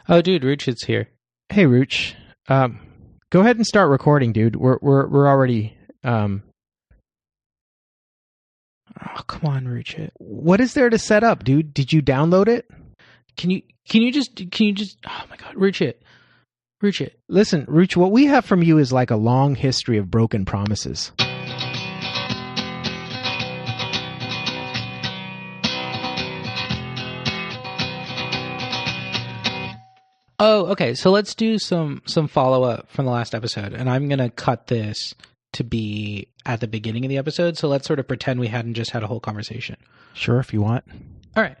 Oh, dude, Ruch's here. Hey, Ruch. Go ahead and start recording, dude. We're already. Oh, come on, Ruch. What is there to set up, dude? Did you download it? Can you just? Oh my God, Ruch. Listen, Ruch. What we have from you is like a long history of broken promises. Oh, okay. So let's do some follow-up from the last episode. And I'm going to cut this to be at the beginning of the episode. So let's sort of pretend we hadn't just had a whole conversation. Sure, if you want. All right.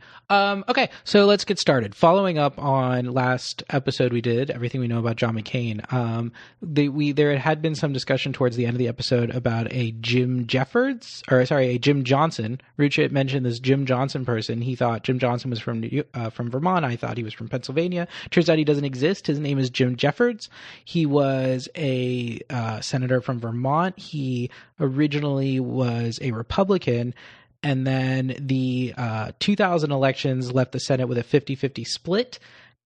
Okay, so let's get started. Following up on last episode we did, Everything We Know About John McCain, there had been some discussion towards the end of the episode about a Jim Johnson. Ruchit mentioned this Jim Johnson person. He thought Jim Johnson was from Vermont. I thought he was from Pennsylvania. Turns out he doesn't exist. His name is Jim Jeffords. He was a senator from Vermont. He originally was a Republican. And then the 2000 elections left the Senate with a 50-50 split.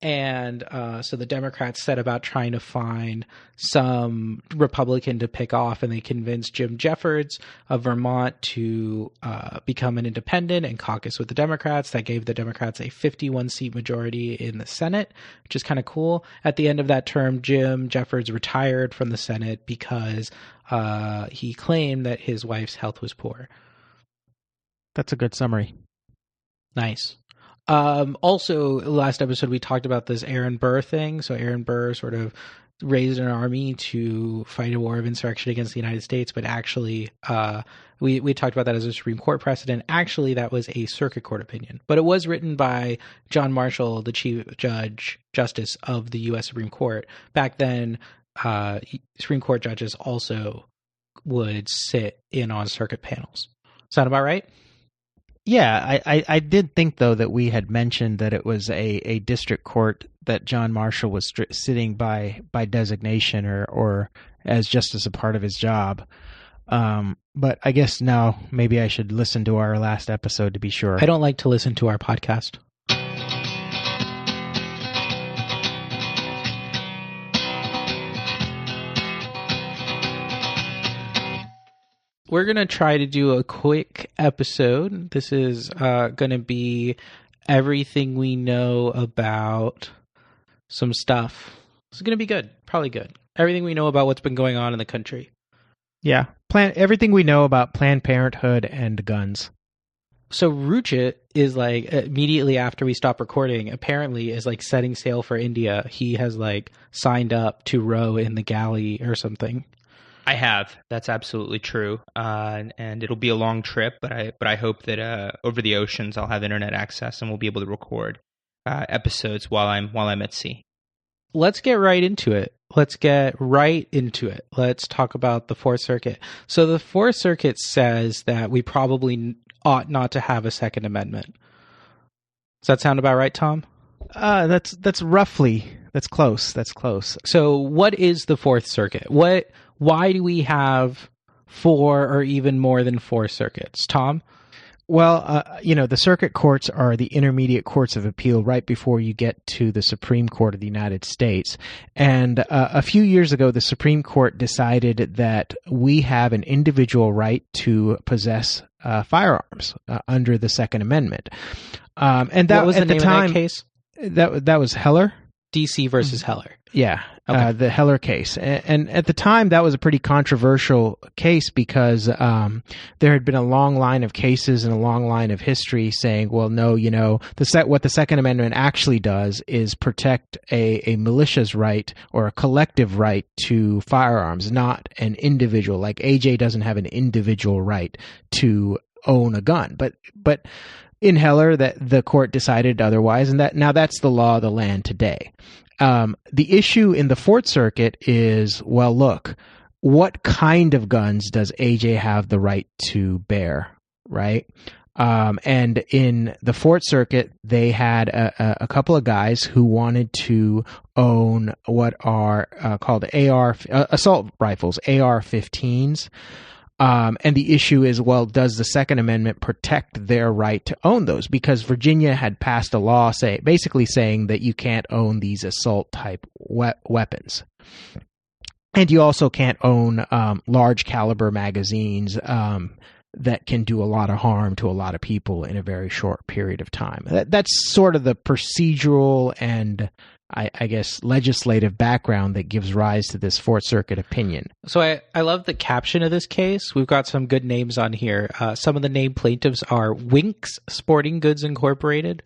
And so the Democrats set about trying to find some Republican to pick off, and they convinced Jim Jeffords of Vermont to become an independent and caucus with the Democrats. That gave the Democrats a 51-seat majority in the Senate, which is kind of cool. At the end of that term, Jim Jeffords retired from the Senate because he claimed that his wife's health was poor. That's a good summary. Nice. Also, last episode we talked about this Aaron Burr thing. So Aaron Burr sort of raised an army to fight a war of insurrection against the United States, but actually we talked about that as a Supreme Court precedent. Actually, that was a circuit court opinion, but it was written by John Marshall, the Chief Justice of the U.S. Supreme Court. Back then, Supreme Court judges also would sit in on circuit panels. Sound about right? Yeah, I did think, though, that we had mentioned that it was a district court that John Marshall was sitting by designation or as just as a part of his job. But I guess now maybe I should listen to our last episode to be sure. I don't like to listen to our podcast. We're going to try to do a quick episode. This is going to be everything we know about some stuff. It's going to be good. Probably good. Everything we know about what's been going on in the country. Yeah. Everything we know about Planned Parenthood and guns. So Ruchit is like, immediately after we stop recording, apparently is like setting sail for India. He has like signed up to row in the galley or something. I have. That's absolutely true. And it'll be a long trip, but I hope that over the oceans I'll have internet access and we'll be able to record episodes while I'm at sea. Let's get right into it. Let's talk about the Fourth Circuit. So the Fourth Circuit says that we probably ought not to have a Second Amendment. Does that sound about right, Tom? That's close. That's close. So what is the Fourth Circuit? Why do we have 4 or even more than 4 circuits? Tom? Well, the circuit courts are the intermediate courts of appeal right before you get to the Supreme Court of the United States. And a few years ago, the Supreme Court decided that we have an individual right to possess firearms under the Second Amendment. And that what was at the name time, of that case? That was Heller. DC versus Heller. Yeah, okay. The Heller case. And at the time, that was a pretty controversial case because there had been a long line of cases and a long line of history saying, well, no, what the Second Amendment actually does is protect a militia's right or a collective right to firearms, not an individual. Like AJ doesn't have an individual right to own a gun. But in Heller, that the court decided otherwise, and that's the law of the land today. The issue in the Fourth Circuit is, well, look, what kind of guns does AJ have the right to bear, right? And in the Fourth Circuit, they had a couple of guys who wanted to own what are called assault rifles, AR-15s. And the issue is, well, does the Second Amendment protect their right to own those? Because Virginia had passed a law basically saying that you can't own these assault-type weapons. And you also can't own large caliber magazines that can do a lot of harm to a lot of people in a very short period of time. That's sort of the procedural and I guess legislative background that gives rise to this Fourth Circuit opinion. So I love the caption of this case. We've got some good names on here. Some of the named plaintiffs are Winks Sporting Goods Incorporated,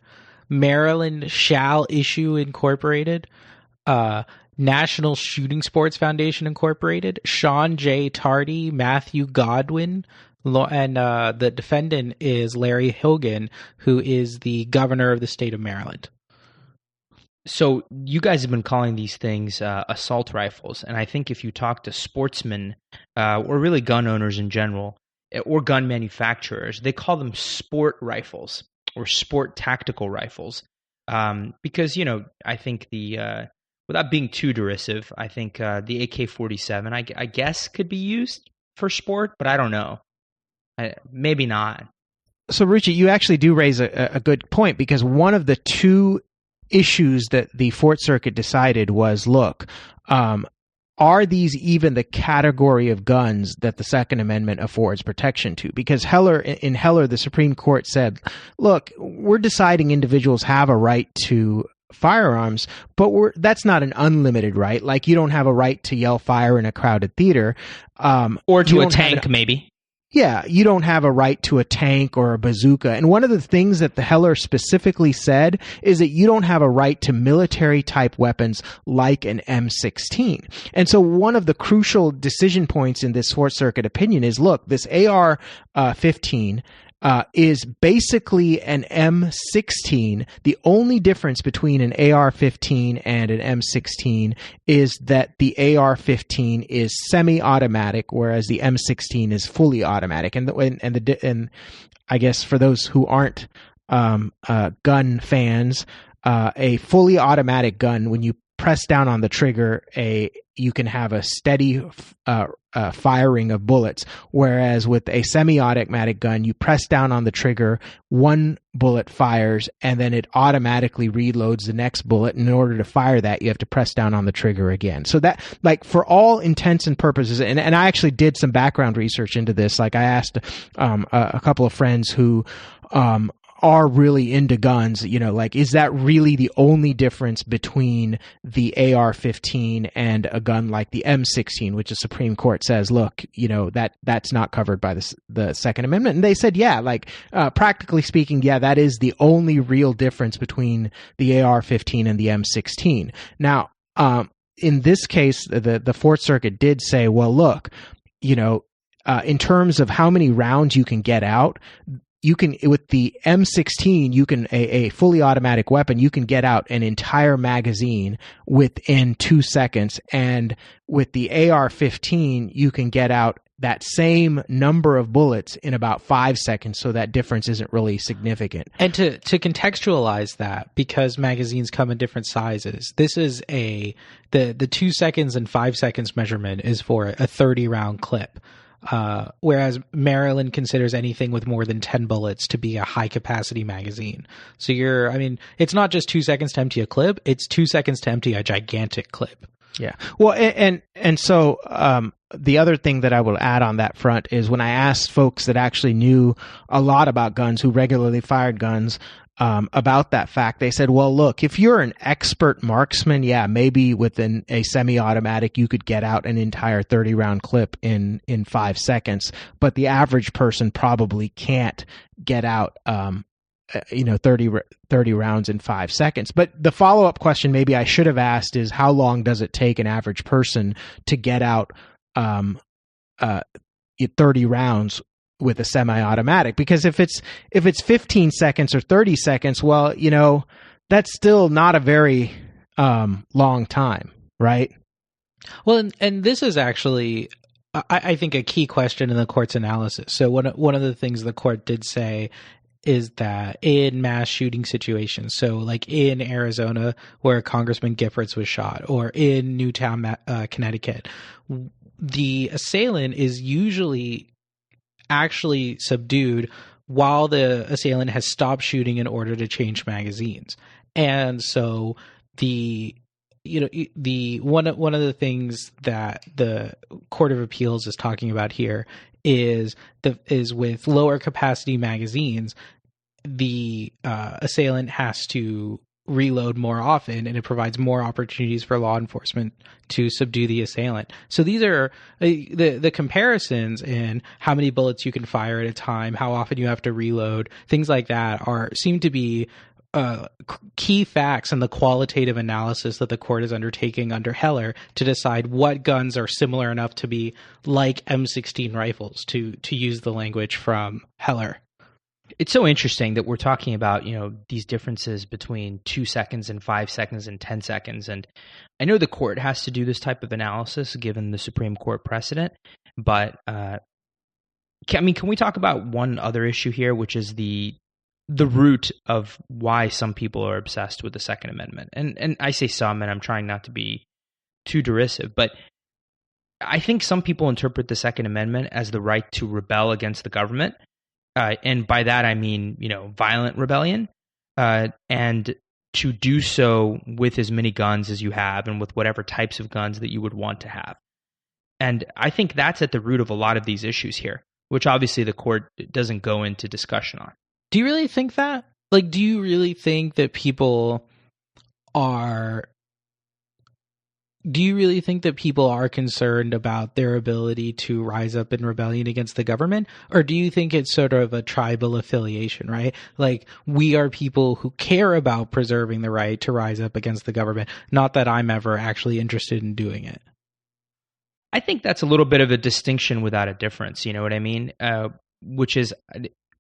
Maryland Shall Issue Incorporated, National Shooting Sports Foundation Incorporated, Sean J. Tardy, Matthew Godwin, and the defendant is Larry Hogan, who is the governor of the state of Maryland. So you guys have been calling these things assault rifles, and I think if you talk to sportsmen or really gun owners in general or gun manufacturers, they call them sport rifles or sport tactical rifles because, I think without being too derisive, I think the AK-47, I guess, could be used for sport, but I don't know. Maybe not. So, Ruchi, you actually do raise a good point, because one of the two issues that the Fourth Circuit decided was, look, are these even the category of guns that the Second Amendment affords protection to? Because in Heller, the Supreme Court said, look, we're deciding individuals have a right to firearms, but that's not an unlimited right. Like, you don't have a right to yell fire in a crowded theater. Or to a tank, maybe. Yeah, you don't have a right to a tank or a bazooka. And one of the things that the Heller specifically said is that you don't have a right to military-type weapons like an M16. And so one of the crucial decision points in this Fourth Circuit opinion is, look, this AR-15 is basically an M16. The only difference between an AR-15 and an M16 is that the AR-15 is semi-automatic, whereas the M16 is fully automatic. And I guess for those who aren't gun fans, a fully automatic gun, when you press down on the trigger, you can have a steady firing of bullets, whereas with a semi-automatic gun, you press down on the trigger, one bullet fires, and then it automatically reloads the next bullet. And in order to fire that, you have to press down on the trigger again. So that, like, for all intents and purposes, and I actually did some background research into this. Like, I asked a couple of friends who are really into guns, like, is that really the only difference between the AR-15 and a gun like the M16, which the Supreme Court says, look, that's not covered by the Second Amendment? And they said, yeah, like, practically speaking, yeah, that is the only real difference between the AR-15 and the M16. Now, in this case, the Fourth Circuit did say, well, look, in terms of how many rounds you can get out, you can, with the M16, you can, a fully automatic weapon, you can get out an entire magazine within 2 seconds. And with the AR-15, you can get out that same number of bullets in about 5 seconds. So that difference isn't really significant. And to contextualize that, because magazines come in different sizes, this is the 2 seconds and 5 seconds measurement is for a 30-round clip. Whereas Maryland considers anything with more than 10 bullets to be a high capacity magazine. So it's not just 2 seconds to empty a clip, it's 2 seconds to empty a gigantic clip. Yeah. Well, and so the other thing that I will add on that front is, when I asked folks that actually knew a lot about guns, who regularly fired guns, about that fact, they said, well, look, if you're an expert marksman, yeah, maybe within a semi-automatic, you could get out an entire 30-round clip in 5 seconds. But the average person probably can't get out, 30 rounds in 5 seconds. But the follow-up question maybe I should have asked is, how long does it take an average person to get out 30 rounds with a semi-automatic? Because if it's 15 seconds or 30 seconds, well, that's still not a very long time, right? Well, and this is actually, I think, a key question in the court's analysis. So one of the things the court did say is that in mass shooting situations, so like in Arizona where Congressman Jeffords was shot, or in Newtown, Connecticut, the assailant is usually actually subdued while the assailant has stopped shooting in order to change magazines. And so the one of the things that the Court of Appeals is talking about here is with lower capacity magazines, the assailant has to reload more often, and it provides more opportunities for law enforcement to subdue the assailant. So these are the comparisons in how many bullets you can fire at a time, how often you have to reload, things like that seem to be key facts in the qualitative analysis that the court is undertaking under Heller to decide what guns are similar enough to be like M16 rifles, to use the language from Heller. It's so interesting that we're talking about, these differences between 2 seconds and 5 seconds and 10 seconds. And I know the court has to do this type of analysis given the Supreme Court precedent. But, can we talk about one other issue here, which is the root of why some people are obsessed with the Second Amendment? And I say some, and I'm trying not to be too derisive, but I think some people interpret the Second Amendment as the right to rebel against the government. And by that, I mean, violent rebellion, and to do so with as many guns as you have and with whatever types of guns that you would want to have. And I think that's at the root of a lot of these issues here, which obviously the court doesn't go into discussion on. Do you really think that? Like, do you really think that people are concerned about their ability to rise up in rebellion against the government? Or do you think it's sort of a tribal affiliation, right? Like, we are people who care about preserving the right to rise up against the government, not that I'm ever actually interested in doing it. I think that's a little bit of a distinction without a difference, you know what I mean? Which is,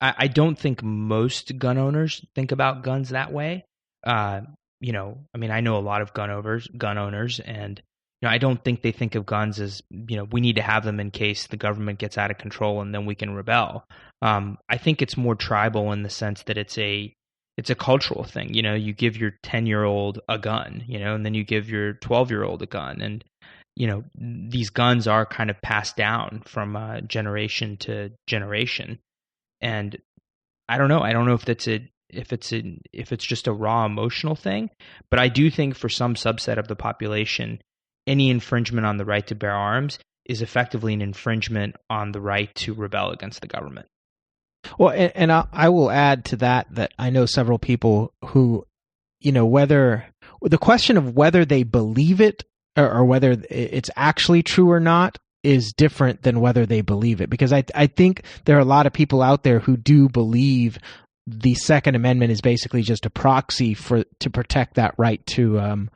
I don't think most gun owners think about guns that way. I know a lot of gun owners, and I don't think they think of guns as, we need to have them in case the government gets out of control and then we can rebel. I think it's more tribal in the sense that it's a cultural thing. You give your 10-year-old a gun, and then you give your 12-year-old a gun, and these guns are kind of passed down from generation to generation. And I don't know if it's just a raw emotional thing, but I do think for some subset of the population, any infringement on the right to bear arms is effectively an infringement on the right to rebel against the government. Well, and I will add to that I know several people who, whether the question of whether they believe it or whether it's actually true or not is different than whether they believe it. Because I think there are a lot of people out there who do believe the Second Amendment is basically just a proxy to protect that right to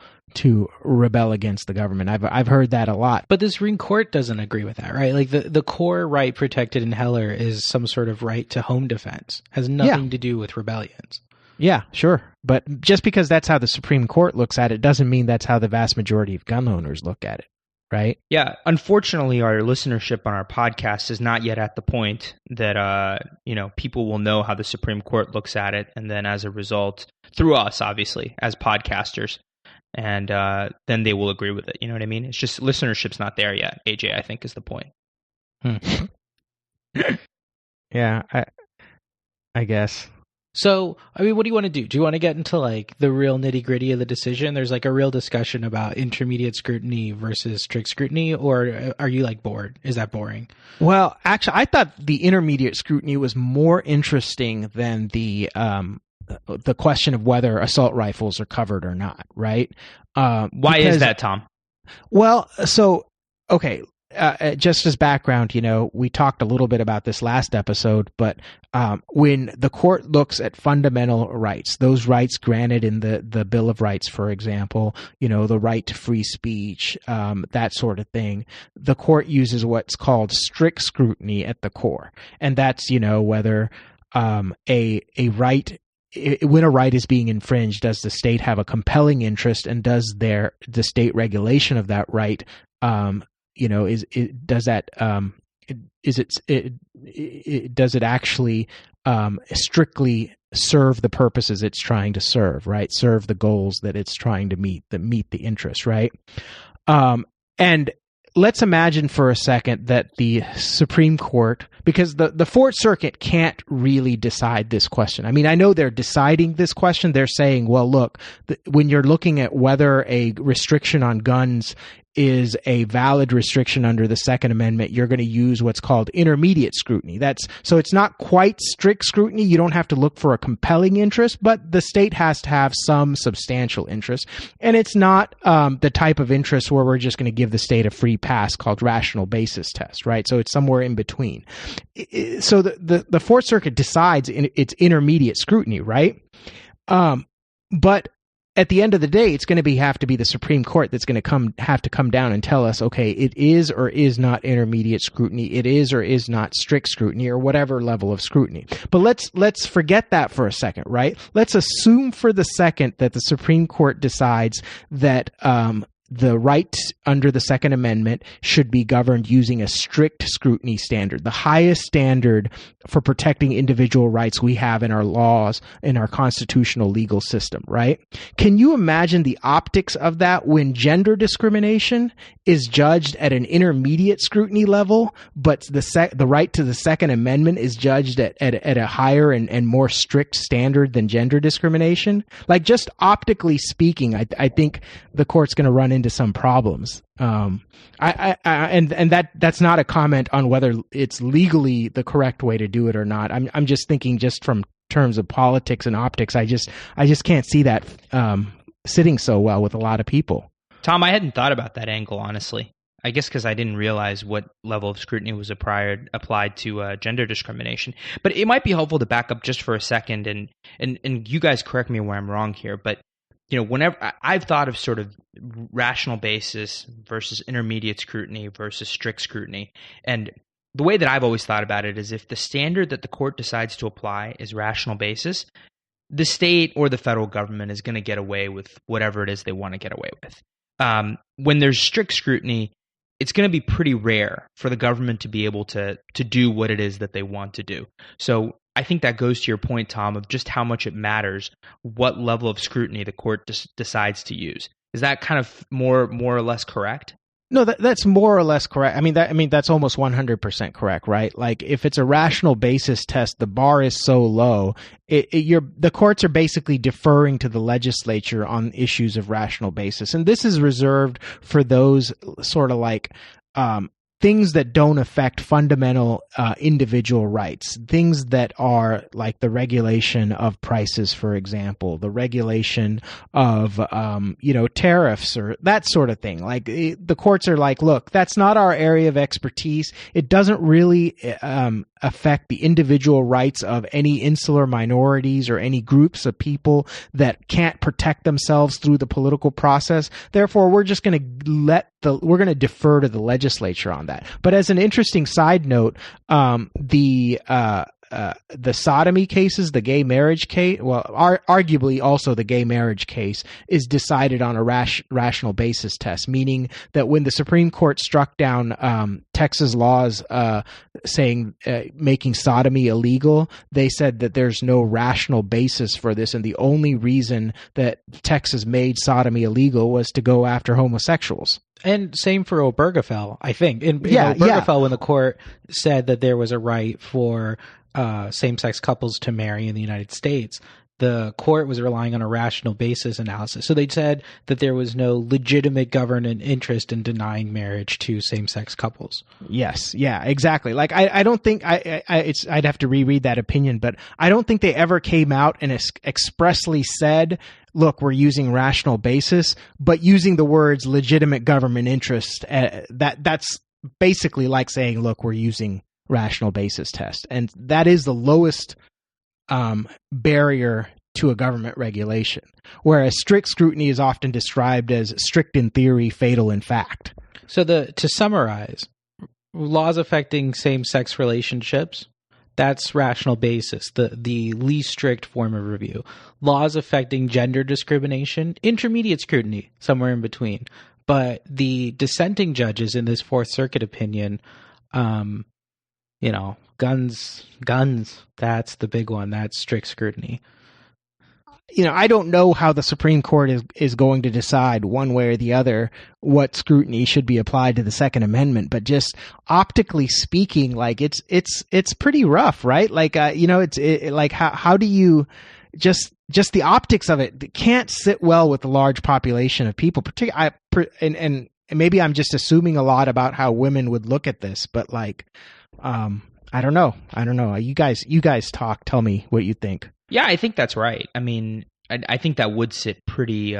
rebel against the government. I've heard that a lot. But the Supreme Court doesn't agree with that, right? Like the core right protected in Heller is some sort of right to home defense. Has nothing to do with rebellions. Yeah, sure. But just because that's how the Supreme Court looks at it doesn't mean that's how the vast majority of gun owners look at it. Right? Yeah. Unfortunately, our listenership on our podcast is not yet at the point that, people will know how the Supreme Court looks at it. And then as a result, through us, obviously, as podcasters, and then they will agree with it. You know what I mean? It's just listenership's not there yet, AJ, I think is the point. Yeah, I guess. So, what do you want to do? Do you want to get into the real nitty gritty of the decision? There's a real discussion about intermediate scrutiny versus strict scrutiny, or are you bored? Is that boring? Well, actually, I thought the intermediate scrutiny was more interesting than the question of whether assault rifles are covered or not, right? Why is that, Tom? Well, so, okay. Just as background, we talked a little bit about this last episode, but when the court looks at fundamental rights, those rights granted in the Bill of Rights, for example, the right to free speech, that sort of thing, the court uses what's called strict scrutiny at the core. And that's, whether a right, when a right is being infringed, does the state have a compelling interest, and does the state regulation of that right does it actually strictly serve the purposes it's trying to serve, right? Serve the goals that it's trying to meet, that meet the interest, right? And let's imagine for a second that the Supreme Court, because the Fourth Circuit can't really decide this question. I mean, I know they're deciding this question. They're saying, well, look, when you're looking at whether a restriction on guns is a valid restriction under the Second Amendment, you're going to use what's called intermediate scrutiny. So it's not quite strict scrutiny. You don't have to look for a compelling interest, but the state has to have some substantial interest. And it's not the type of interest where we're just going to give the state a free pass called rational basis test, right? So it's somewhere in between. So the Fourth Circuit decides it's intermediate scrutiny, right? But at the end of the day, it's going to have to be the Supreme Court that's going to have to come down and tell us, okay, it is or is not intermediate scrutiny, it is or is not strict scrutiny, or whatever level of scrutiny. But let's forget that for a second, right? Let's assume for the second that the Supreme Court decides that the right under the Second Amendment should be governed using a strict scrutiny standard, the highest standard for protecting individual rights we have in our laws, in our constitutional legal system, right? Can you imagine the optics of that when gender discrimination is judged at an intermediate scrutiny level, but the right to the Second Amendment is judged at a higher and more strict standard than gender discrimination? Like, just optically speaking, I think the court's going to run into some problems. And that's not a comment on whether it's legally the correct way to do it or not. I'm just thinking, just from terms of politics and optics, I just can't see that sitting so well with a lot of people. Tom, I hadn't thought about that angle, honestly. I guess because I didn't realize what level of scrutiny was applied to gender discrimination. But it might be helpful to back up just for a second, and you guys correct me where I'm wrong here, but whenever I've thought of sort of rational basis versus intermediate scrutiny versus strict scrutiny, and the way that I've always thought about it is, if the standard that the court decides to apply is rational basis, the state or the federal government is going to get away with whatever it is they want to get away with. When there's strict scrutiny, it's going to be pretty rare for the government to be able to do what it is that they want to do. So I think that goes to your point, Tom, of just how much it matters what level of scrutiny the court decides to use. Is that kind of more or less correct? No, that's more or less correct. I mean that's almost 100% correct, right? Like, if it's a rational basis test, the bar is so low, the courts are basically deferring to the legislature on issues of rational basis, and this is reserved for those sort of like things that don't affect fundamental individual rights, things that are like the regulation of prices, for example, the regulation of tariffs or that sort of thing. Like, the courts are like, look, that's not our area of expertise. It doesn't really affect the individual rights of any insular minorities or any groups of people that can't protect themselves through the political process. Therefore, we're just going to defer to the legislature on that. But as an interesting side note, the sodomy cases, the gay marriage case, well, arguably also the gay marriage case, is decided on a rational basis test, meaning that when the Supreme Court struck down Texas laws saying making sodomy illegal, they said that there's no rational basis for this, and the only reason that Texas made sodomy illegal was to go after homosexuals. And same for Obergefell, I think. In Obergefell, when the court said that there was a right for same-sex couples to marry in the United States, the court was relying on a rational basis analysis. So they said that there was no legitimate government interest in denying marriage to same-sex couples. Yes, yeah, exactly. Like, I don't think I'd have to reread that opinion, but I don't think they ever came out and expressly said, look, we're using rational basis, but using the words legitimate government interest. That's basically like saying, look, we're using rational basis test, and that is the lowest barrier to a government regulation, whereas strict scrutiny is often described as strict in theory, fatal in fact. So to summarize, laws affecting same-sex relationships, that's rational basis, the least strict form of review. Laws affecting gender discrimination, intermediate scrutiny, somewhere in between. But the dissenting judges in this Fourth Circuit opinion, guns, that's the big one. That's strict scrutiny. I don't know how the Supreme Court is going to decide one way or the other what scrutiny should be applied to the Second Amendment, but just optically speaking, like it's pretty rough, right? Like, like how do you just the optics of it can't sit well with a large population of people, and maybe I'm just assuming a lot about how women would look at this, but like, I don't know. You guys talk, tell me what you think. Yeah, I think that's right. I mean, I think that would sit pretty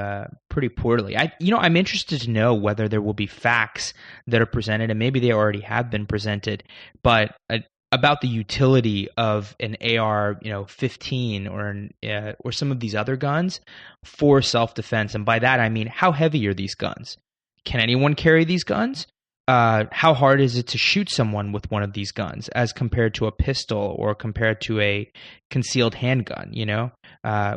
poorly. I'm interested to know whether there will be facts that are presented, and maybe they already have been presented, but about the utility of an AR-15 or some of these other guns for self-defense. And by that I mean, how heavy are these guns? Can anyone carry these guns? How hard is it to shoot someone with one of these guns as compared to a pistol or compared to a concealed handgun,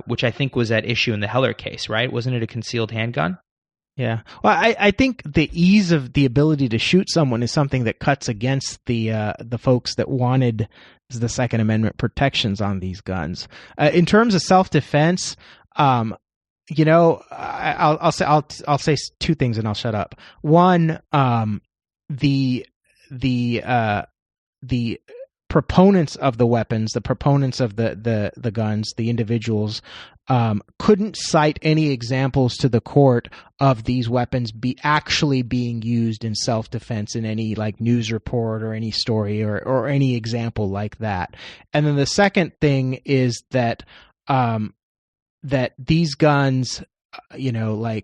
which I think was at issue in the Heller case, right? Wasn't it a concealed handgun? Yeah. Well, I think the ease of the ability to shoot someone is something that cuts against the folks that wanted the Second Amendment protections on these guns. In terms of self-defense, I'll say two things and I'll shut up. One, the proponents of the weapons, the proponents of the guns, the individuals, couldn't cite any examples to the court of these weapons actually being used in self-defense in any like news report or any story or any example like that. And then the second thing is that that these guns, it's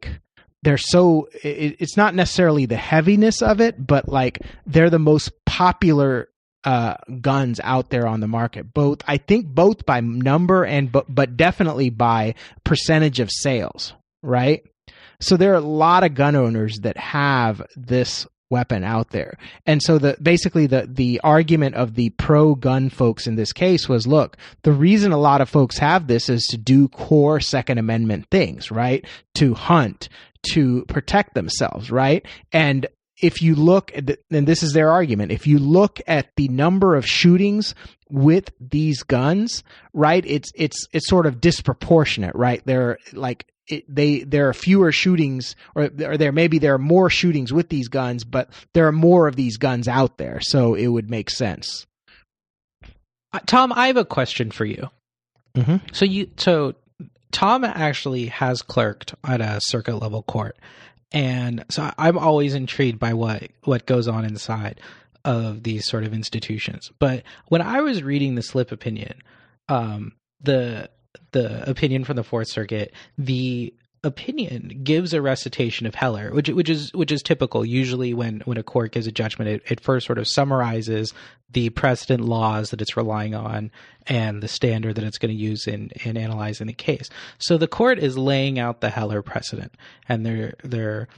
not necessarily the heaviness of it, but like they're the most popular guns out there on the market. I think both by number but definitely by percentage of sales, right? So there are a lot of gun owners that have this weapon out there. And so the argument of the pro-gun folks in this case was, look, the reason a lot of folks have this is to do core Second Amendment things, right? To hunt, to protect themselves, right? And if you look at and this is their argument, if you look at the number of shootings with these guns, right, it's sort of disproportionate, right? There are fewer shootings, or there are more shootings with these guns, but there are more of these guns out there, so it would make sense. Tom, I have a question for you. Mm-hmm. So Tom actually has clerked at a circuit level court. And so I'm always intrigued by what goes on inside of these sort of institutions. But when I was reading the slip opinion, the opinion from the Fourth Circuit, the opinion gives a recitation of Heller, which is typical. Usually when a court gives a judgment, it first sort of summarizes the precedent laws that it's relying on and the standard that it's going to use in analyzing the case. So the court is laying out the Heller precedent, and they're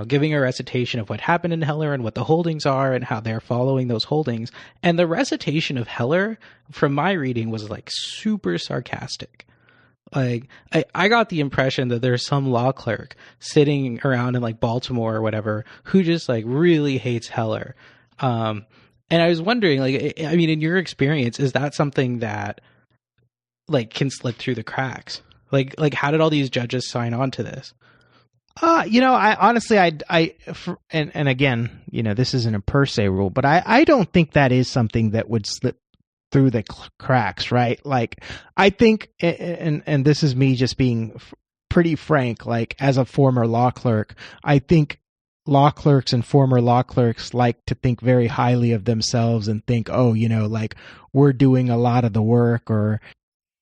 giving a recitation of what happened in Heller and what the holdings are and how they're following those holdings. And the recitation of Heller, from my reading, was like super sarcastic. Like I got the impression that there's some law clerk sitting around in like Baltimore or whatever who just like really hates Heller. And I was wondering, like, I mean, in your experience, is that something that like can slip through the cracks? Like how did all these judges sign on to this? I honestly, and again, this isn't a per se rule, but I don't think that is something that would slip through the cracks, right? Like, I think, and this is me just being pretty frank, like as a former law clerk, I think law clerks and former law clerks like to think very highly of themselves and think, oh, like we're doing a lot of the work, or,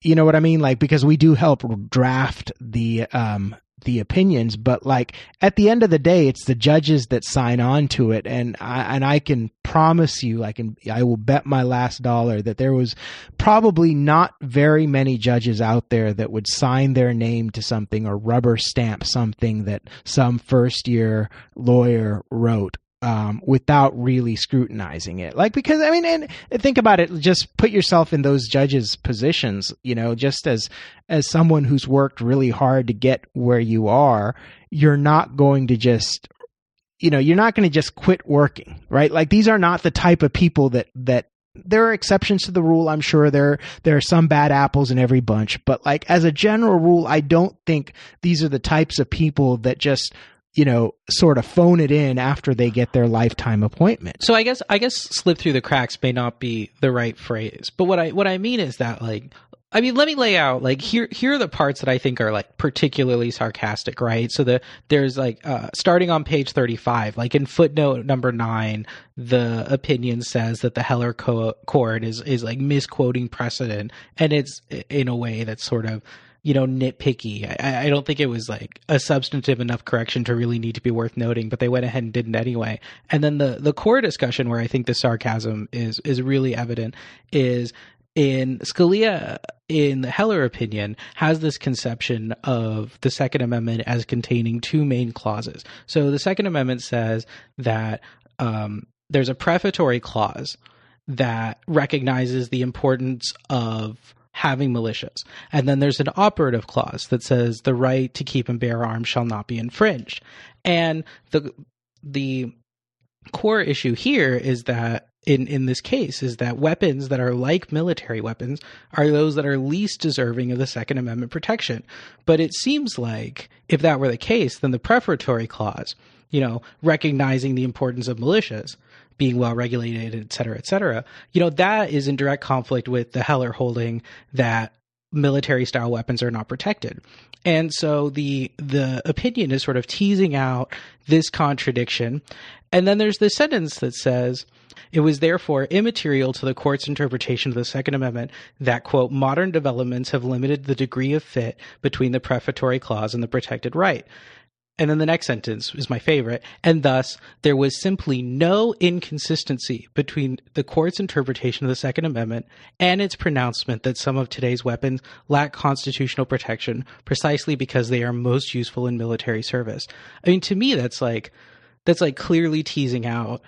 you know what I mean? Like, because we do help draft the opinions, but like at the end of the day, it's the judges that sign on to it. And I can promise you, I will bet my last dollar that there was probably not very many judges out there that would sign their name to something or rubber stamp something that some first year lawyer wrote without really scrutinizing it. Like, because I mean, and think about it, just put yourself in those judges' positions, just as someone who's worked really hard to get where you are, you're not going to just, you're not going to just quit working, right? Like, these are not the type of people that there are exceptions to the rule. I'm sure there are some bad apples in every bunch, but like as a general rule, I don't think these are the types of people that just, sort of phone it in after they get their lifetime appointment. So I guess slip through the cracks may not be the right phrase, but what I mean is that let me lay out here are the parts that I think are particularly sarcastic, right? So there's starting on page 35, in footnote number 9, the opinion says that the Heller court is misquoting precedent, and it's in a way that's sort of nitpicky. I don't think it was a substantive enough correction to really need to be worth noting, but they went ahead and did it anyway. And then the core discussion where I think the sarcasm is really evident is in Scalia, in the Heller opinion, has this conception of the Second Amendment as containing two main clauses. So the Second Amendment says that there's a prefatory clause that recognizes the importance of having militias. And then there's an operative clause that says the right to keep and bear arms shall not be infringed. And the core issue here is that in this case is that weapons that are like military weapons are those that are least deserving of the Second Amendment protection. But it seems like if that were the case, then the prefatory clause, recognizing the importance of militias being well regulated, et cetera, that is in direct conflict with the Heller holding that military style weapons are not protected. And so the opinion is sort of teasing out this contradiction. And then there's this sentence that says, it was therefore immaterial to the court's interpretation of the Second Amendment that, quote, modern developments have limited the degree of fit between the prefatory clause and the protected right. And then the next sentence is my favorite. And thus, there was simply no inconsistency between the court's interpretation of the Second Amendment and its pronouncement that some of today's weapons lack constitutional protection precisely because they are most useful in military service. I mean, to me, that's clearly teasing out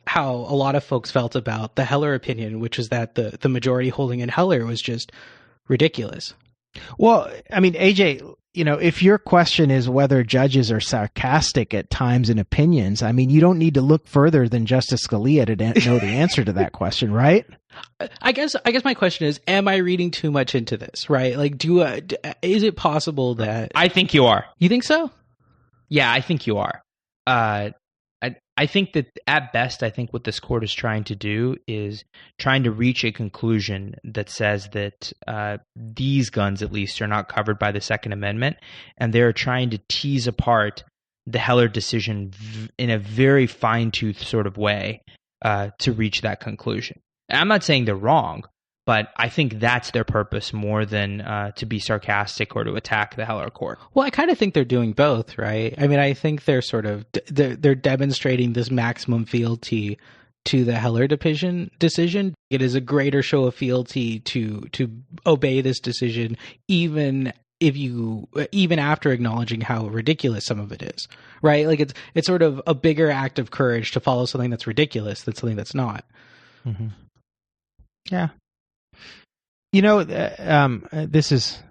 how a lot of folks felt about the Heller opinion, which is that the majority holding in Heller was just ridiculous. Well, I mean, AJ, if your question is whether judges are sarcastic at times in opinions, I mean, you don't need to look further than Justice Scalia to know the answer to that question, right? I guess my question is, am I reading too much into this, right? Is it possible that... I think you are. You think so? Yeah, I think you are. I think that at best, I think what this court is trying to do is trying to reach a conclusion that says that these guns, at least, are not covered by the Second Amendment, and they're trying to tease apart the Heller decision in a very fine-tooth sort of way to reach that conclusion. And I'm not saying they're wrong, but I think that's their purpose more than to be sarcastic or to attack the Heller court. Well, I kind of think they're doing both, right? I mean, I think they're sort of they're demonstrating this maximum fealty to the Heller decision. It is a greater show of fealty to obey this decision, even after acknowledging how ridiculous some of it is, right? It's sort of a bigger act of courage to follow something that's ridiculous than something that's not. Mm-hmm. Yeah. This is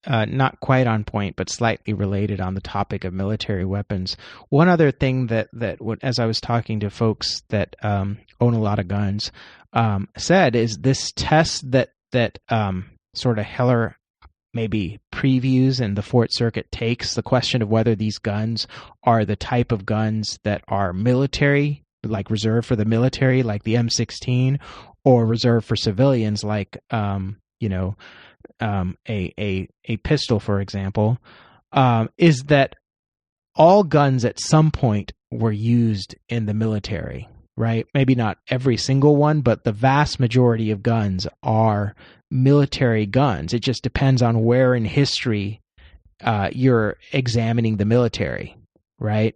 not quite on point, but slightly related on the topic of military weapons. One other thing that as I was talking to folks that own a lot of guns, said is this test that sort of Heller maybe previews and the Fourth Circuit takes, the question of whether these guns are the type of guns that are military, like reserved for the military, like the M16, or reserved for civilians, like a pistol, for example, is that all guns at some point were used in the military, right? Maybe not every single one, but the vast majority of guns are military guns. It just depends on where in history you're examining the military, right?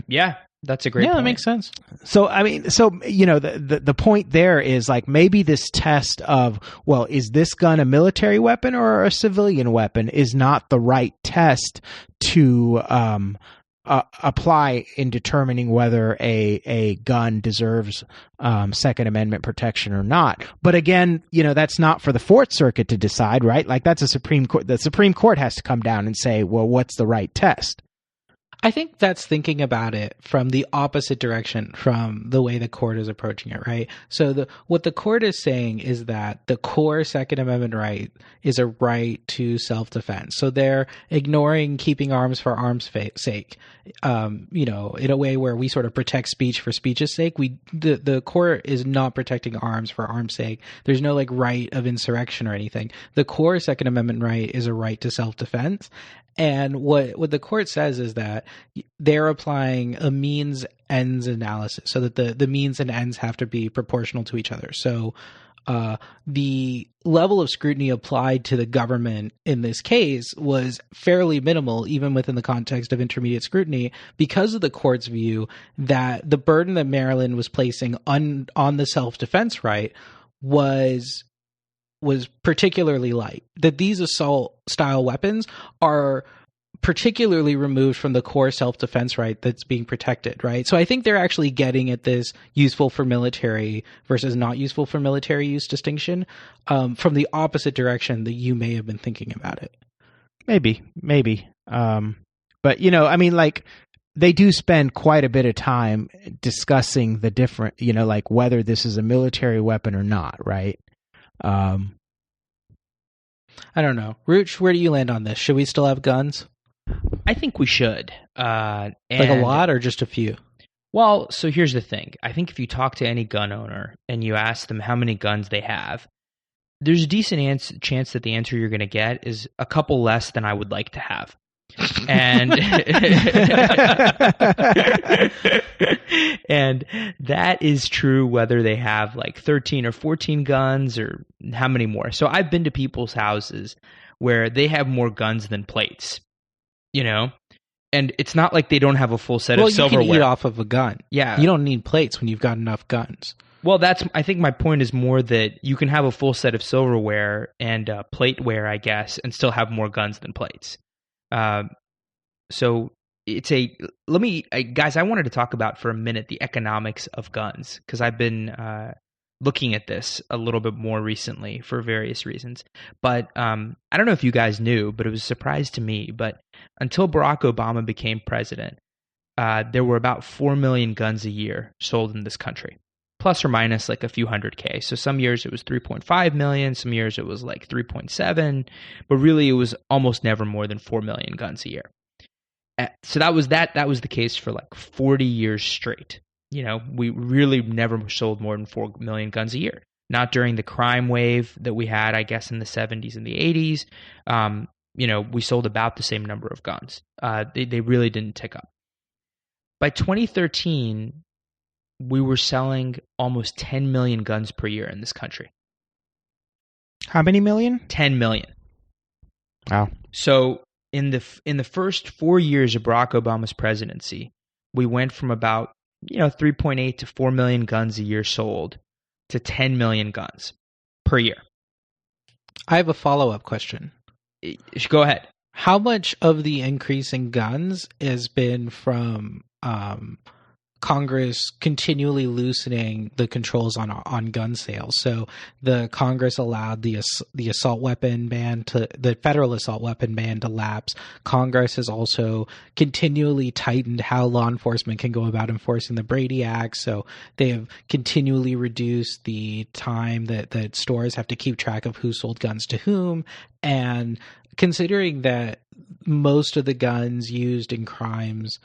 Yeah. That's a great point. That makes sense. So, I mean, the point there is maybe this test of, well, is this gun a military weapon or a civilian weapon is not the right test to apply in determining whether a gun deserves Second Amendment protection or not. But again, that's not for the Fourth Circuit to decide, right? That's a Supreme Court. The Supreme Court has to come down and say, well, what's the right test? I think that's thinking about it from the opposite direction from the way the court is approaching it, right? So what the court is saying is that the core Second Amendment right is a right to self-defense. So they're ignoring keeping arms for arms' sake, in a way where we sort of protect speech for speech's sake. The court is not protecting arms for arms' sake. There's no right of insurrection or anything. The core Second Amendment right is a right to self-defense. And what the court says is that they're applying a means ends analysis, so that the means and ends have to be proportional to each other. So the level of scrutiny applied to the government in this case was fairly minimal, even within the context of intermediate scrutiny, because of the court's view that the burden that Maryland was placing on the self-defense right was particularly light, that these assault style weapons are particularly removed from the core self-defense right that's being protected, right? So I think they're actually getting at this useful for military versus not useful for military use distinction from the opposite direction that you may have been thinking about it. Maybe. But, they do spend quite a bit of time discussing the different, whether this is a military weapon or not, right? I don't know. Rooch, where do you land on this? Should we still have guns? I think we should. Like a lot or just a few? Well, so here's the thing. I think if you talk to any gun owner and you ask them how many guns they have, there's a decent chance that the answer you're going to get is a couple less than I would like to have. And and that is true whether they have 13 or 14 guns or how many more. So I've been to people's houses where they have more guns than plates, and it's not like they don't have a full set of silverware. You can eat off of a gun. Yeah. You don't need plates when you've got enough guns. Well, I think my point is more that you can have a full set of silverware and plateware, I guess, and still have more guns than plates. So guys, I wanted to talk about for a minute the economics of guns, because I've been looking at this a little bit more recently for various reasons. But I don't know if you guys knew, but it was a surprise to me. But until Barack Obama became president, there were about 4 million guns a year sold in this country, plus or minus a few hundred K. So some years it was 3.5 million, some years it was 3.7, but really it was almost never more than 4 million guns a year. So that was the case for 40 years straight. We really never sold more than 4 million guns a year. Not during the crime wave that we had, I guess, in the 70s and the 80s. We sold about the same number of guns. They really didn't tick up. By 2013, we were selling almost 10 million guns per year in this country. How many million? 10 million. Wow. So in the first 4 years of Barack Obama's presidency, we went from about 3.8 to 4 million guns a year sold to 10 million guns per year. I have a follow-up question. Go ahead. How much of the increase in guns has been from Congress continually loosening the controls on gun sales? So the Congress allowed the assault weapon ban the federal assault weapon ban to lapse. Congress has also continually tightened how law enforcement can go about enforcing the Brady Act. So they have continually reduced the time that stores have to keep track of who sold guns to whom. And considering that most of the guns used in crimes,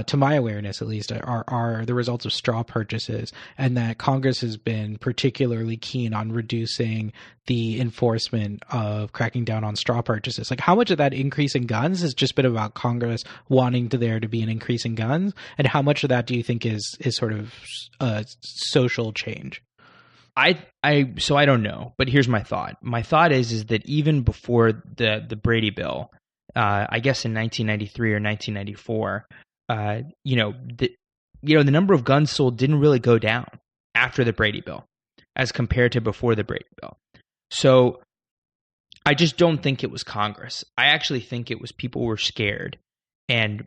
to my awareness at least, are the results of straw purchases, and that Congress has been particularly keen on reducing the enforcement of cracking down on straw purchases. How much of that increase in guns has just been about Congress wanting there to be an increase in guns, and how much of that do you think is sort of social change? So I don't know, but here's my thought. My thought is that even before the Brady bill, I guess in 1993 or 1994, the number of guns sold didn't really go down after the Brady bill as compared to before the Brady bill. So I just don't think it was Congress. I actually think it was people were scared, and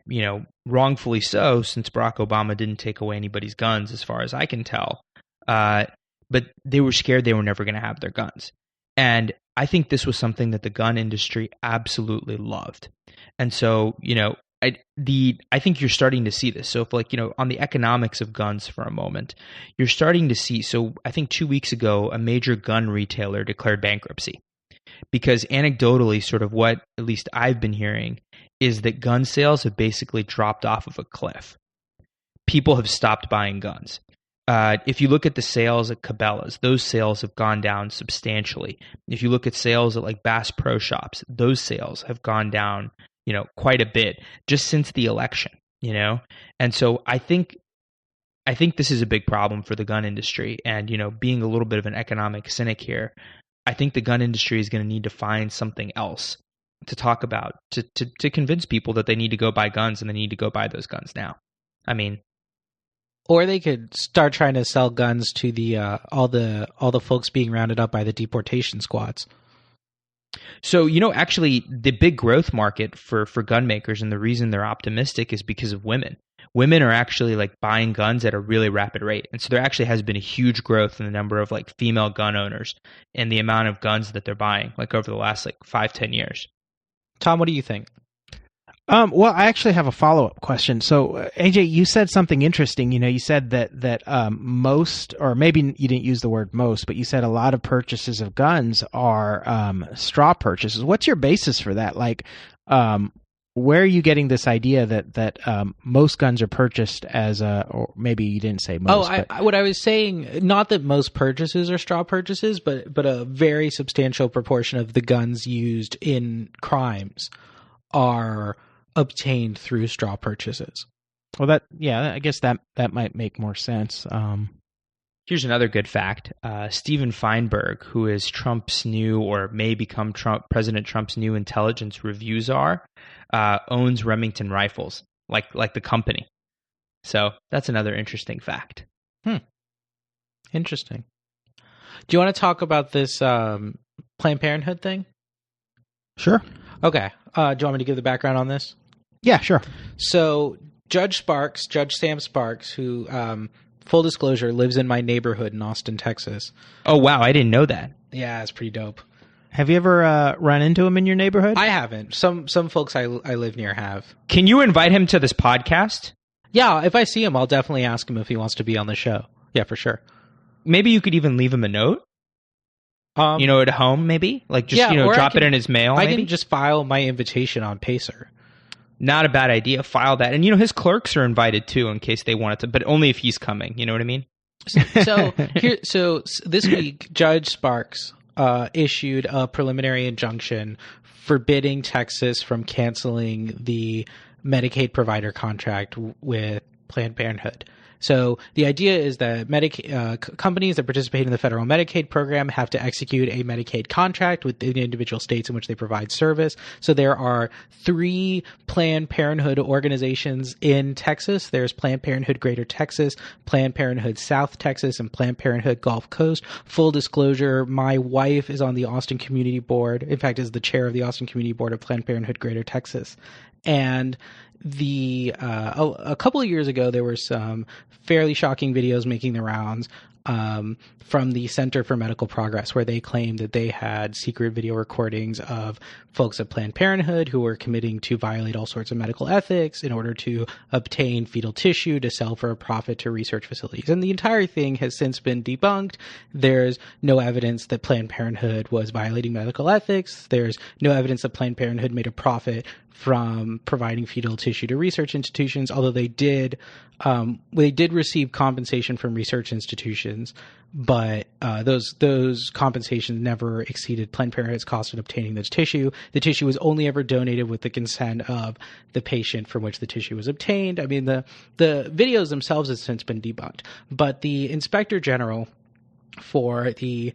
wrongfully so, since Barack Obama didn't take away anybody's guns as far as I can tell. But they were scared they were never going to have their guns. And I think this was something that the gun industry absolutely loved. And so, I think you're starting to see this. So if on the economics of guns for a moment, you're starting to see. So I think 2 weeks ago, a major gun retailer declared bankruptcy because anecdotally, sort of what at least I've been hearing is that gun sales have basically dropped off of a cliff. People have stopped buying guns. If you look at the sales at Cabela's, those sales have gone down substantially. If you look at sales at like Bass Pro Shops, those sales have gone down, quite a bit just since the election, And so I think this is a big problem for the gun industry. And, being a little bit of an economic cynic here, I think the gun industry is going to need to find something else to talk about to convince people that they need to go buy guns and they need to go buy those guns now. I mean, or they could start trying to sell guns to the all the folks being rounded up by the deportation squads. So, actually the big growth market for gun makers and the reason they're optimistic is because of women. Women are actually like buying guns at a really rapid rate. And so there actually has been a huge growth in the number of like female gun owners and the amount of guns that they're buying like over the last like 5-10 years. Tom, what do you think? Well, I actually have a follow-up question. So, AJ, you said something interesting. You said that most, or maybe you didn't use the word most, but you said a lot of purchases of guns are straw purchases. What's your basis for that? Like, where are you getting this idea that most guns are purchased as or maybe you didn't say most. What I was saying, not that most purchases are straw purchases, but a very substantial proportion of the guns used in crimes are obtained through straw purchases. Well, I guess that might make more sense. Here's another good fact. Steven Feinberg, who is Trump's new, or may become President Trump's new intelligence review czar, owns Remington rifles, like the company. So that's another interesting fact. Interesting. Do you want to talk about this Planned Parenthood thing? Sure. Okay. Do you want me to give the background on this? Yeah, sure. So Judge Sam Sparks, who, full disclosure, lives in my neighborhood in Austin, Texas. Oh, wow. I didn't know that. Yeah, it's pretty dope. Have you ever run into him in your neighborhood? I haven't. Some folks I live near have. Can you invite him to this podcast? Yeah, if I see him, I'll definitely ask him if he wants to be on the show. Yeah, for sure. Maybe you could even leave him a note. At home, maybe? Like, just, drop it in his mail, I maybe? can just file my invitation on Pacer. Not a bad idea. File that. And, his clerks are invited, too, in case they wanted to, but only if he's coming. You know what I mean? So this week, Judge Sparks issued a preliminary injunction forbidding Texas from canceling the Medicaid provider contract with Planned Parenthood. So the idea is that companies that participate in the federal Medicaid program have to execute a Medicaid contract with the individual states in which they provide service. So there are 3 Planned Parenthood organizations in Texas. There's Planned Parenthood Greater Texas, Planned Parenthood South Texas, and Planned Parenthood Gulf Coast. Full disclosure, my wife is on the Austin Community Board. In fact, is the chair of the Austin Community Board of Planned Parenthood Greater Texas. And a couple of years ago, there were some fairly shocking videos making the rounds from the Center for Medical Progress, where they claimed that they had secret video recordings of folks at Planned Parenthood who were committing to violate all sorts of medical ethics in order to obtain fetal tissue to sell for a profit to research facilities. And the entire thing has since been debunked. There's no evidence that Planned Parenthood was violating medical ethics. There's no evidence that Planned Parenthood made a profit from providing fetal tissue to research institutions, although they did receive compensation from research institutions, but those compensations never exceeded Planned Parenthood's cost in obtaining this tissue. The tissue was only ever donated with the consent of the patient from which the tissue was obtained. I mean, the videos themselves have since been debunked, but the Inspector General for the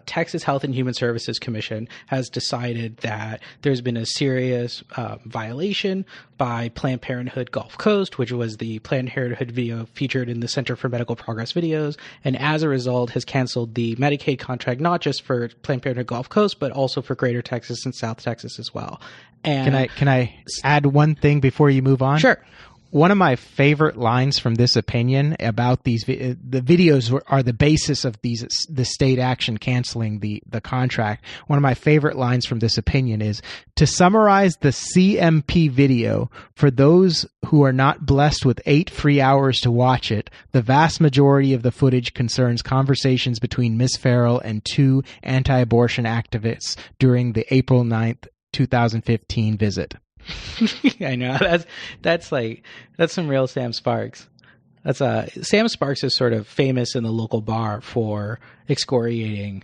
Texas Health and Human Services Commission has decided that there's been a serious violation by Planned Parenthood Gulf Coast, which was the Planned Parenthood video featured in the Center for Medical Progress videos, and as a result has canceled the Medicaid contract, not just for Planned Parenthood Gulf Coast, but also for Greater Texas and South Texas as well. And can I add one thing before you move on? Sure. one of my favorite lines from this opinion about the videos are the basis of the state action canceling the contract. One of my favorite lines from this opinion is, to summarize the CMP video, for those who are not blessed with 8 free hours to watch it, the vast majority of the footage concerns conversations between Ms. Farrell and 2 anti-abortion activists during the April 9th, 2015 visit. I know, that's some real Sam Sparks. Sam Sparks is sort of famous in the local bar for excoriating,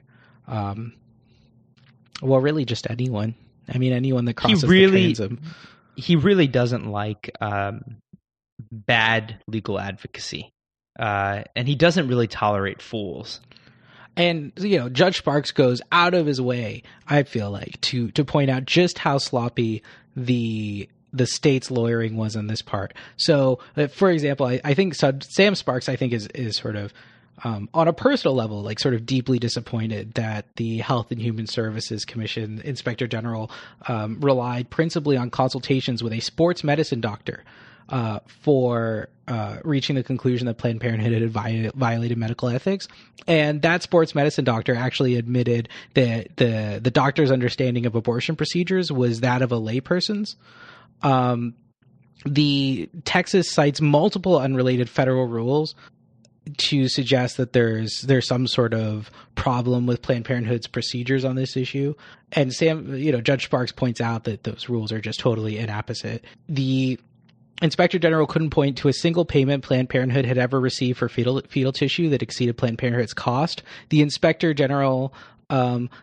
really just anyone. I mean, anyone that crosses the transom. He really doesn't like bad legal advocacy, and he doesn't really tolerate fools. And, Judge Sparks goes out of his way, I feel like, to point out just how sloppy the state's lawyering was on this part. So, for example, I think Sam Sparks, I think, is sort of, on a personal level, like sort of deeply disappointed that the Health and Human Services Commission Inspector General relied principally on consultations with a sports medicine doctor for reaching the conclusion that Planned Parenthood had violated medical ethics. And that sports medicine doctor actually admitted that the doctor's understanding of abortion procedures was that of a layperson's. The Texas cites multiple unrelated federal rules to suggest that there's some sort of problem with Planned Parenthood's procedures on this issue. And Judge Sparks points out that those rules are just totally inapposite. The Inspector General couldn't point to a single payment Planned Parenthood had ever received for fetal tissue that exceeded Planned Parenthood's cost. The Inspector General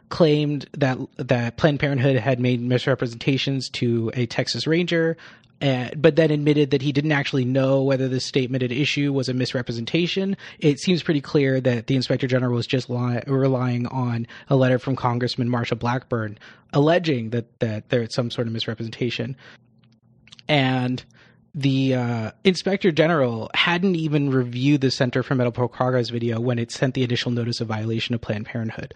claimed that Planned Parenthood had made misrepresentations to a Texas Ranger, but then admitted that he didn't actually know whether the statement at issue was a misrepresentation. It seems pretty clear that the Inspector General was just relying on a letter from Congressman Marsha Blackburn alleging that there's some sort of misrepresentation. And the Inspector General hadn't even reviewed the Center for Medical Progress video when it sent the initial notice of violation of Planned Parenthood.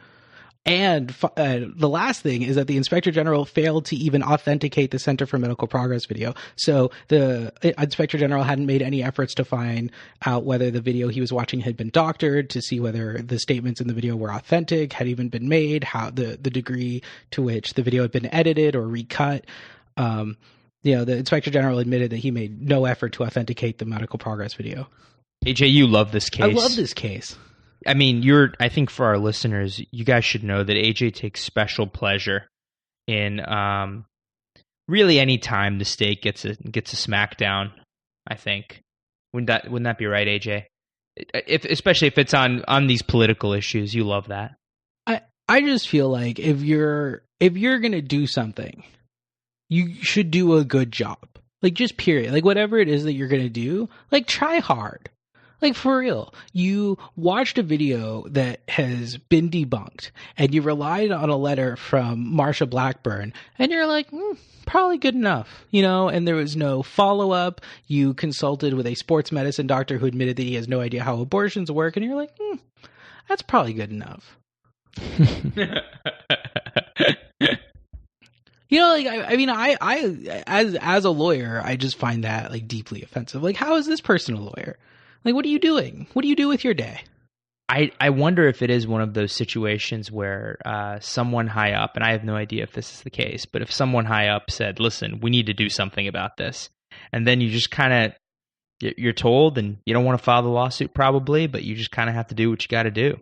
And the last thing is that the Inspector General failed to even authenticate the Center for Medical Progress video. So the Inspector General hadn't made any efforts to find out whether the video he was watching had been doctored, to see whether the statements in the video were authentic, had even been made, how the degree to which the video had been edited or recut. The Inspector General admitted that he made no effort to authenticate the medical progress video. AJ, you love this case. I love this case. I mean, I think for our listeners, you guys should know that AJ takes special pleasure in really any time the state gets a smackdown, I think. Wouldn't that be right, AJ? Especially if it's on these political issues, you love that. I just feel like if you're going to do something, you should do a good job. Like, just period. Like, whatever it is that you're going to do, like, try hard. Like, for real. You watched a video that has been debunked, and you relied on a letter from Marsha Blackburn, and you're like, probably good enough, and there was no follow-up. You consulted with a sports medicine doctor who admitted that he has no idea how abortions work, and you're like, that's probably good enough. I as a lawyer, I just find that, like, deeply offensive. Like, how is this person a lawyer? Like, what are you doing? What do you do with your day? I wonder if it is one of those situations where someone high up, and I have no idea if this is the case, but if someone high up said, listen, we need to do something about this, and then you just kind of, you're told, and you don't want to file the lawsuit probably, but you just kind of have to do what you got to do,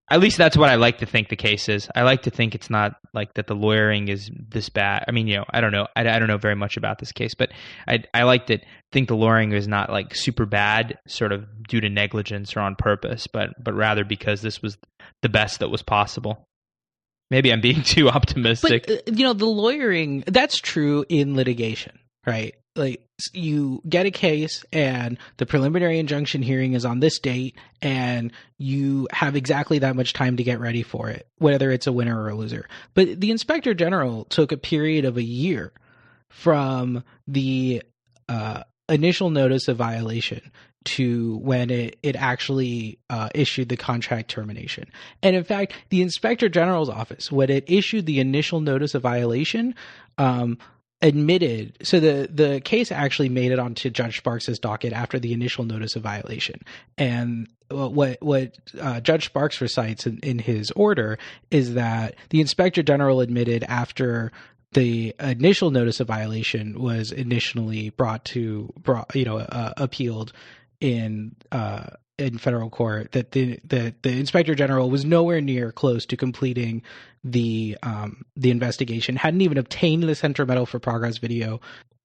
At least that's what I like to think the case is. I like to think it's not like that the lawyering is this bad. I mean, I don't know. I don't know very much about this case, but I like to think the lawyering is not like super bad, sort of due to negligence or on purpose, but rather because this was the best that was possible. Maybe I'm being too optimistic. But, the lawyering, that's true in litigation, right? Like, you get a case and the preliminary injunction hearing is on this date, and you have exactly that much time to get ready for it, whether it's a winner or a loser. But the Inspector General took a period of a year from the initial notice of violation to when it actually issued the contract termination. And in fact, the Inspector General's office, when it issued the initial notice of violation, admitted, so the case actually made it onto Judge Sparks' docket after the initial notice of violation. And what Judge Sparks recites in his order is that the Inspector General admitted after the initial notice of violation was initially appealed in federal court, that the Inspector General was nowhere near close to completing the investigation, hadn't even obtained the Center Medal for Progress video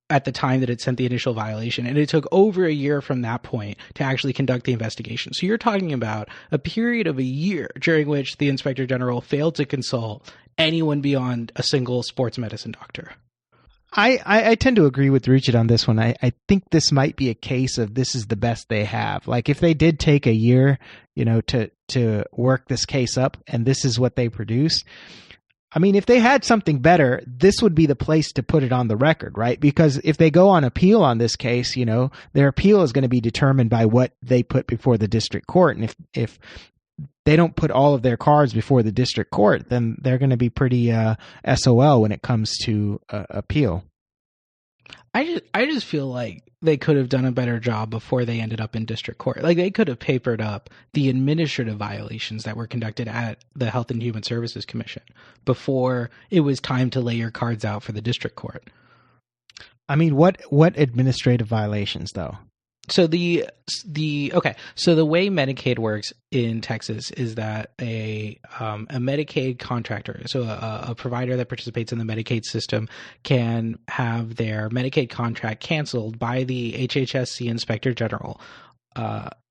at the time that it sent the initial violation, and it took over a year from that point to actually conduct the investigation. So you're talking about a period of a year during which the Inspector General failed to consult anyone beyond a single sports medicine doctor. I tend to agree with Richard on this one. I think this might be a case of this is the best they have. Like if they did take a year, to work this case up and this is what they produce. I mean, if they had something better, this would be the place to put it on the record, right? Because if they go on appeal on this case, their appeal is going to be determined by what they put before the district court. And if they don't put all of their cards before the district court, then they're going to be pretty SOL when it comes to appeal. I just feel like they could have done a better job before they ended up in district court. Like they could have papered up the administrative violations that were conducted at the Health and Human Services Commission before it was time to lay your cards out for the district court. I mean, what administrative violations though? So the way Medicaid works in Texas is that a Medicaid contractor, so a provider that participates in the Medicaid system, can have their Medicaid contract canceled by the HHSC Inspector General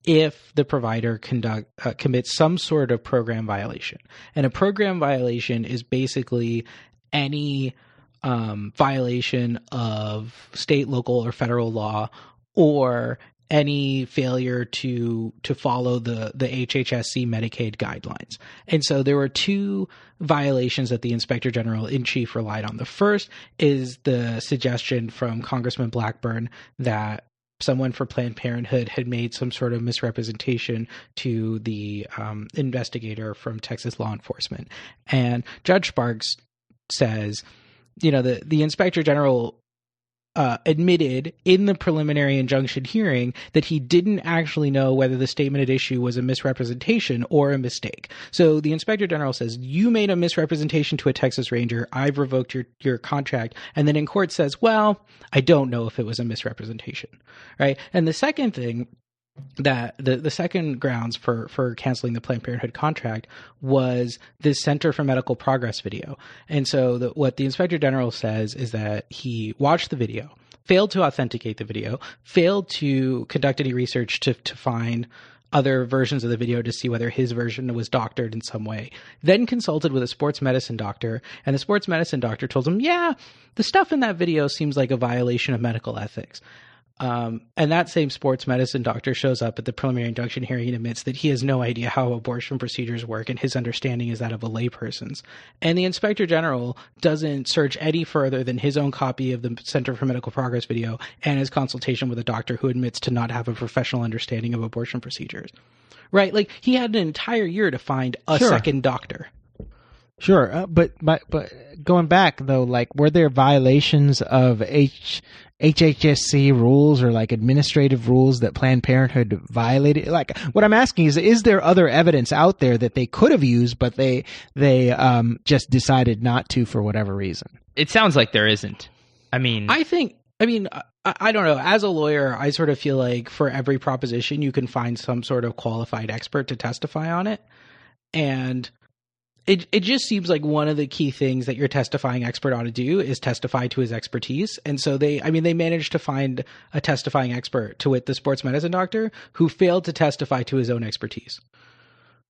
if the provider commits some sort of program violation. And a program violation is basically any violation of state, local, or federal law, or any failure to follow the HHSC Medicaid guidelines. And so there were two violations that the Inspector General in Chief relied on. The first is the suggestion from Congressman Blackburn that someone for Planned Parenthood had made some sort of misrepresentation to the investigator from Texas law enforcement. And Judge Sparks says, the Inspector General admitted in the preliminary injunction hearing that he didn't actually know whether the statement at issue was a misrepresentation or a mistake. So the Inspector General says, you made a misrepresentation to a Texas Ranger. I've revoked your contract. And then in court says, well, I don't know if it was a misrepresentation, right? And the second thing that the second grounds for canceling the Planned Parenthood contract was this Center for Medical Progress video. And so what the Inspector General says is that he watched the video, failed to authenticate the video, failed to conduct any research to find other versions of the video to see whether his version was doctored in some way, then consulted with a sports medicine doctor, and the sports medicine doctor told him, yeah, the stuff in that video seems like a violation of medical ethics. And that same sports medicine doctor shows up at the preliminary injunction hearing and admits that he has no idea how abortion procedures work, and his understanding is that of a layperson's. And the Inspector General doesn't search any further than his own copy of the Center for Medical Progress video and his consultation with a doctor who admits to not have a professional understanding of abortion procedures. Right? Like, he had an entire year to find a second doctor. Sure, but going back though, like, were there violations of HHSC rules or like administrative rules that Planned Parenthood violated? Like, what I'm asking is there other evidence out there that they could have used, but they just decided not to for whatever reason? It sounds like there isn't. I don't know. As a lawyer, I sort of feel like for every proposition, you can find some sort of qualified expert to testify on it, and It just seems like one of the key things that your testifying expert ought to do is testify to his expertise. And so they managed to find a testifying expert, to wit, the sports medicine doctor, who failed to testify to his own expertise.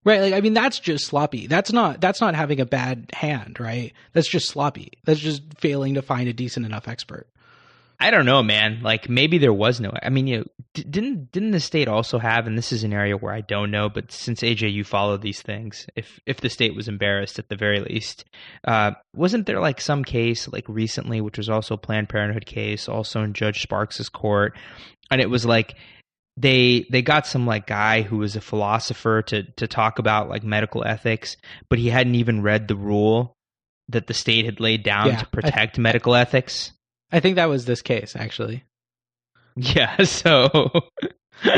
Right? Like, that's just sloppy. That's not having a bad hand, right? That's just sloppy. That's just failing to find a decent enough expert. I don't know, man. Like, maybe there was no. I mean, didn't the state also have? And this is an area where I don't know, but since AJ, you follow these things, if the state was embarrassed at the very least, wasn't there like some case like recently, which was also a Planned Parenthood case, also in Judge Sparks' court, and it was like they got some like guy who was a philosopher to talk about like medical ethics, but he hadn't even read the rule that the state had laid down to protect medical ethics. I think that was this case, actually. Yeah, so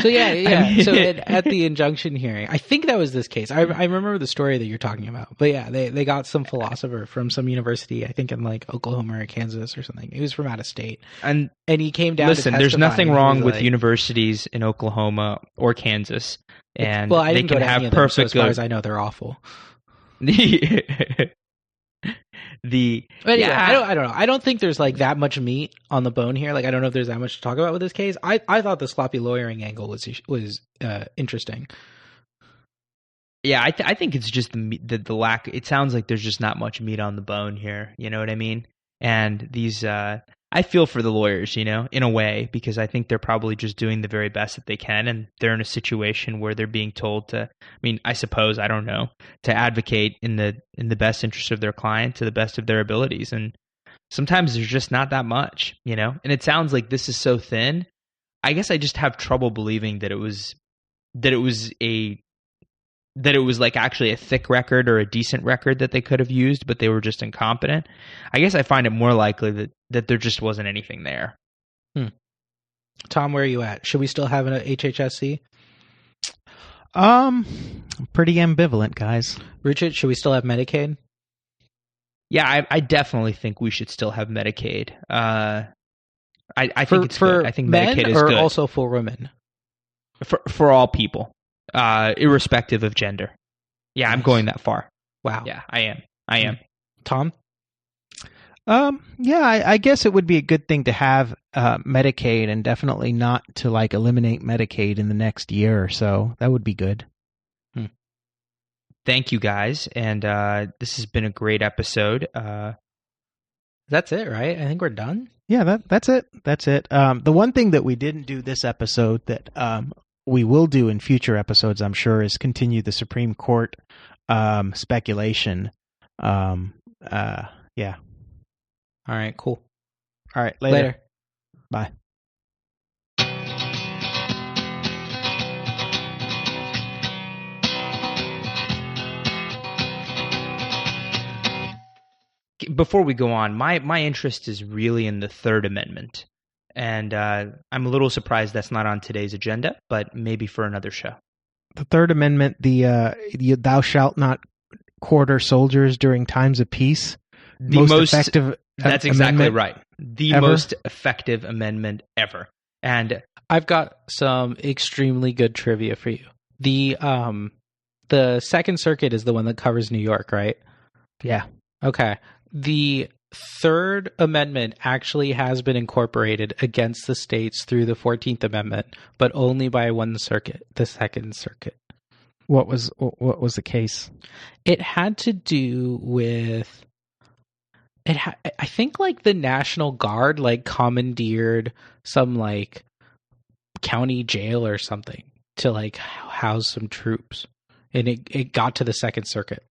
So yeah. I mean, So at the injunction hearing, I think that was this case. I remember the story that you're talking about. But yeah, they got some philosopher from some university, I think in like Oklahoma or Kansas or something. He was from out of state, and he came down. listen, to there's testify, nothing and he wrong was with like, universities in Oklahoma or Kansas, and well, I they didn't go can to any have of them, so perfect as far as I know, they're awful. But anyway, I don't know. I don't think there's like that much meat on the bone here. Like I don't know if there's that much to talk about with this case. I thought the sloppy lawyering angle was interesting. Yeah, I think it's just the lack. It sounds like there's just not much meat on the bone here. You know what I mean? And these, I feel for the lawyers, you know, in a way, because I think they're probably just doing the very best that they can, and they're in a situation where they're being told to. I mean, I suppose I don't know, to advocate in the best interest of their client to the best of their abilities, and sometimes there's just not that much, you know. And it sounds like this is so thin. I guess I just have trouble believing that it was like actually a thick record or a decent record that they could have used, but they were just incompetent. I guess I find it more likely that there just wasn't anything there. Tom, where are you at? Should we still have an HHSC? Pretty ambivalent, guys. Richard, should we still have Medicaid? Yeah, I definitely think we should still have Medicaid. I think it's for good. I think men Medicaid is or good. also for women? For all people. Irrespective of gender. Yeah, Nice. I'm going that far. Wow. Yeah, I am. Tom? Yeah, I guess it would be a good thing to have Medicaid, and definitely not to like eliminate Medicaid in the next year or so. That would be good. Thank you, guys, and this has been a great episode. That's it, right? I think we're done. Yeah, that's it. That's it. The one thing that we didn't do this episode that we will do in future episodes, I'm sure, is continue the Supreme Court speculation. Yeah. All right, cool. All right, later. Bye. Before we go on, my interest is really in the Third Amendment. And I'm a little surprised that's not on today's agenda, but maybe for another show. The Third Amendment, the thou shalt not quarter soldiers during times of peace. The most effective. That's exactly amendment right. The ever? most effective amendment ever. And I've got some extremely good trivia for you. The Second Circuit is the one that covers New York, right? Yeah. Okay. The Third Amendment actually has been incorporated against the states through the 14th Amendment, but only by one circuit, the Second Circuit. What was the case? It had to do with I think like the National Guard like commandeered some like county jail or something to like house some troops, and it got to the Second Circuit.